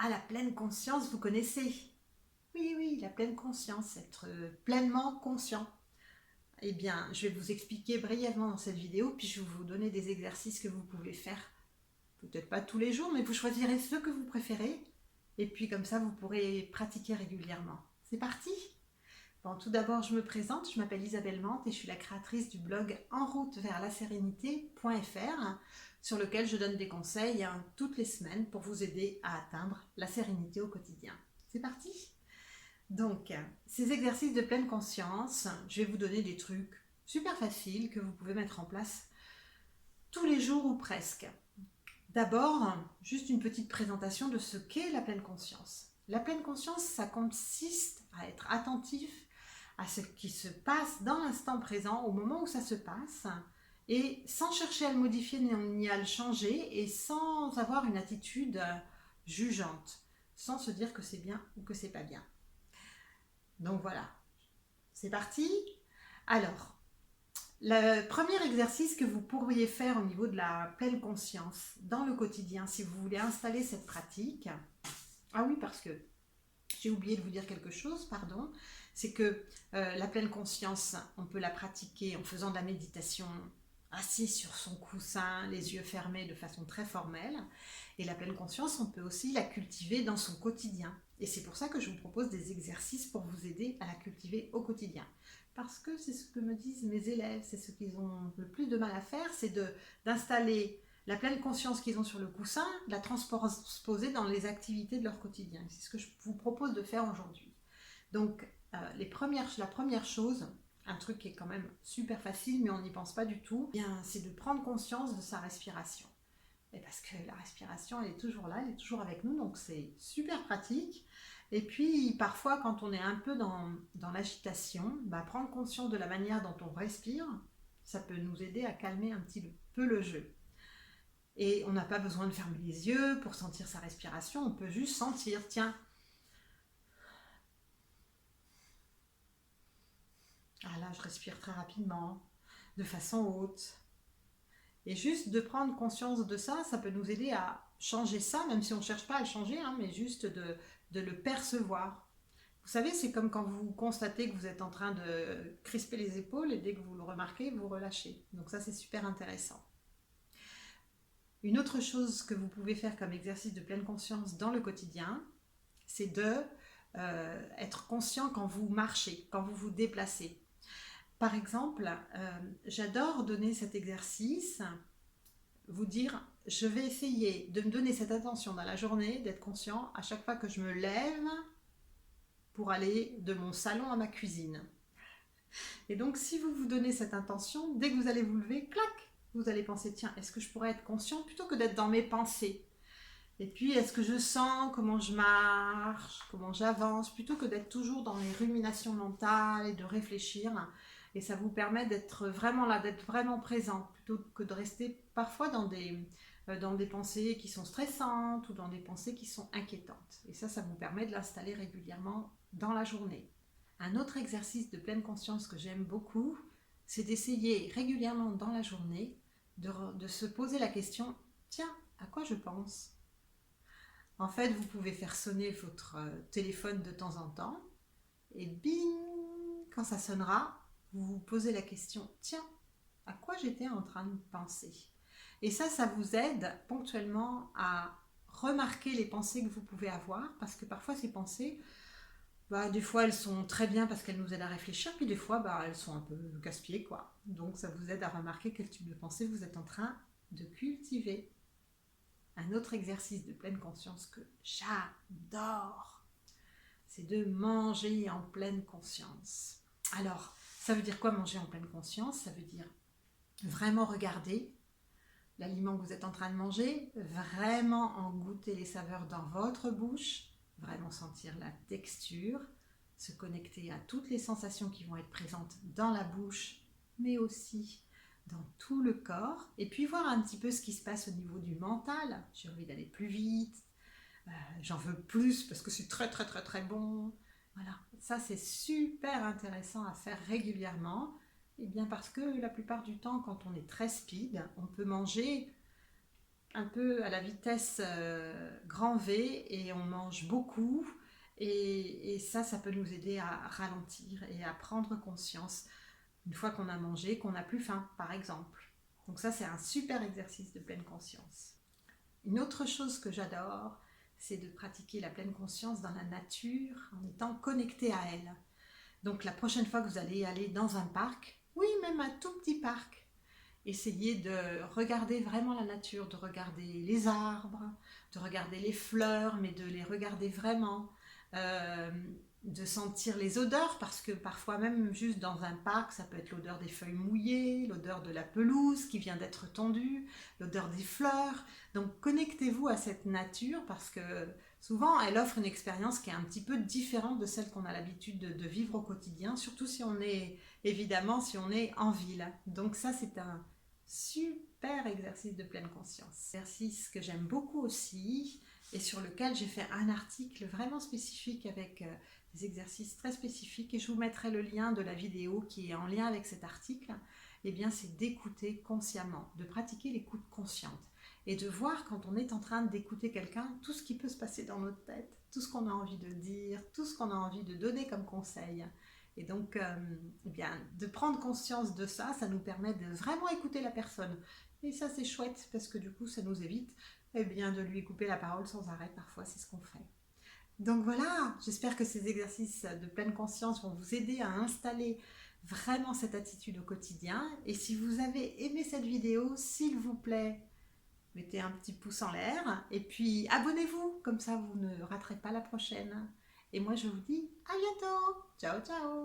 Ah, la pleine conscience, vous connaissez? Oui, oui, la pleine conscience, être pleinement conscient. Eh bien, je vais vous expliquer brièvement dans cette vidéo, puis je vais vous donner des exercices que vous pouvez faire. Peut-être pas tous les jours, mais vous choisirez ceux que vous préférez. Et puis comme ça, vous pourrez pratiquer régulièrement. C'est parti? Bon, tout d'abord, je me présente. Je m'appelle Isabelle Mante et je suis la créatrice du blog En route vers la sérénité.fr sur lequel je donne des conseils toutes les semaines pour vous aider à atteindre la sérénité au quotidien. C'est parti? Donc, ces exercices de pleine conscience, je vais vous donner des trucs super faciles que vous pouvez mettre en place tous les jours ou presque. D'abord, juste une petite présentation de ce qu'est la pleine conscience. La pleine conscience, ça consiste à être attentif à ce qui se passe dans l'instant présent, au moment où ça se passe, et sans chercher à le modifier ni à le changer, et sans avoir une attitude jugeante, sans se dire que c'est bien ou que c'est pas bien. Donc voilà, c'est parti. Alors, le premier exercice que vous pourriez faire au niveau de la pleine conscience dans le quotidien, si vous voulez installer cette pratique, ah oui, parce que j'ai oublié de vous dire quelque chose, pardon, c'est que la pleine conscience, on peut la pratiquer en faisant de la méditation assis sur son coussin, les yeux fermés de façon très formelle. Et la pleine conscience, on peut aussi la cultiver dans son quotidien. Et c'est pour ça que je vous propose des exercices pour vous aider à la cultiver au quotidien. Parce que c'est ce que me disent mes élèves, c'est ce qu'ils ont le plus de mal à faire, c'est d'installer la pleine conscience qu'ils ont sur le coussin, de la transposer dans les activités de leur quotidien. C'est ce que je vous propose de faire aujourd'hui. Donc, la première chose, un truc qui est quand même super facile, mais on n'y pense pas du tout, c'est de prendre conscience de sa respiration. Et parce que la respiration, elle est toujours là, elle est toujours avec nous, donc c'est super pratique. Et puis, parfois, quand on est un peu dans l'agitation, prendre conscience de la manière dont on respire, ça peut nous aider à calmer un petit peu le jeu. Et on n'a pas besoin de fermer les yeux pour sentir sa respiration, on peut juste sentir, tiens, ah là je respire très rapidement, de façon haute. Et juste de prendre conscience de ça, ça peut nous aider à changer ça, même si on ne cherche pas à le changer, mais juste de le percevoir. Vous savez, c'est comme quand vous constatez que vous êtes en train de crisper les épaules et dès que vous le remarquez, vous relâchez. Donc ça, c'est super intéressant. Une autre chose que vous pouvez faire comme exercice de pleine conscience dans le quotidien, c'est être conscient quand vous marchez, quand vous vous déplacez. Par exemple, j'adore donner cet exercice, vous dire, je vais essayer de me donner cette attention dans la journée, d'être conscient à chaque fois que je me lève pour aller de mon salon à ma cuisine. Et donc, si vous vous donnez cette intention, dès que vous allez vous lever, clac, vous allez penser, tiens, est-ce que je pourrais être conscient plutôt que d'être dans mes pensées? Et puis, est-ce que je sens comment je marche, comment j'avance, plutôt que d'être toujours dans les ruminations mentales et de réfléchir. Et ça vous permet d'être vraiment là, d'être vraiment présent, plutôt que de rester parfois dans des pensées qui sont stressantes ou dans des pensées qui sont inquiétantes. Et ça vous permet de l'installer régulièrement dans la journée. Un autre exercice de pleine conscience que j'aime beaucoup, c'est d'essayer régulièrement dans la journée de se poser la question, tiens, à quoi je pense? En fait, vous pouvez faire sonner votre téléphone de temps en temps et bing, quand ça sonnera, vous vous posez la question, tiens, à quoi j'étais en train de penser? Et ça vous aide ponctuellement à remarquer les pensées que vous pouvez avoir, parce que parfois ces pensées, des fois elles sont très bien parce qu'elles nous aident à réfléchir, puis des fois elles sont un peu casse-pieds, quoi. Donc ça vous aide à remarquer quel type de pensée vous êtes en train de cultiver. Un autre exercice de pleine conscience que j'adore, c'est de manger en pleine conscience. Alors, ça veut dire quoi manger en pleine conscience? Ça veut dire vraiment regarder l'aliment que vous êtes en train de manger, vraiment en goûter les saveurs dans votre bouche, vraiment sentir la texture, se connecter à toutes les sensations qui vont être présentes dans la bouche, mais aussi dans tout le corps, et puis voir un petit peu ce qui se passe au niveau du mental. J'ai envie d'aller plus vite, j'en veux plus parce que c'est très très très très bon. Voilà, ça c'est super intéressant à faire régulièrement, et bien parce que la plupart du temps quand on est très speed, on peut manger un peu à la vitesse grand V et on mange beaucoup. Et ça peut nous aider à ralentir et à prendre conscience une fois qu'on a mangé, qu'on n'a plus faim, par exemple. Donc ça, c'est un super exercice de pleine conscience. Une autre chose que j'adore, c'est de pratiquer la pleine conscience dans la nature en étant connecté à elle. Donc la prochaine fois que vous allez aller dans un parc, oui, même un tout petit parc, essayez de regarder vraiment la nature, de regarder les arbres, de regarder les fleurs, mais de les regarder vraiment, euh, de sentir les odeurs, parce que parfois même juste dans un parc, ça peut être l'odeur des feuilles mouillées, l'odeur de la pelouse qui vient d'être tondue, l'odeur des fleurs. Donc connectez-vous à cette nature parce que souvent elle offre une expérience qui est un petit peu différente de celle qu'on a l'habitude de vivre au quotidien, surtout si on est évidemment si on est en ville. Donc ça c'est un super exercice de pleine conscience. Exercice que j'aime beaucoup aussi et sur lequel j'ai fait un article vraiment spécifique avec des exercices très spécifiques et je vous mettrai le lien de la vidéo qui est en lien avec cet article. Eh bien, c'est d'écouter consciemment, de pratiquer l'écoute consciente et de voir quand on est en train d'écouter quelqu'un, tout ce qui peut se passer dans notre tête, tout ce qu'on a envie de dire, tout ce qu'on a envie de donner comme conseil. Et donc, eh bien, de prendre conscience de ça, ça nous permet de vraiment écouter la personne. Et ça, c'est chouette parce que du coup, ça nous évite eh bien, de lui couper la parole sans arrêt. Parfois, c'est ce qu'on fait. Donc voilà, j'espère que ces exercices de pleine conscience vont vous aider à installer vraiment cette attitude au quotidien. Et si vous avez aimé cette vidéo, s'il vous plaît, mettez un petit pouce en l'air et puis abonnez-vous, comme ça vous ne raterez pas la prochaine. Et moi je vous dis à bientôt. Ciao ciao.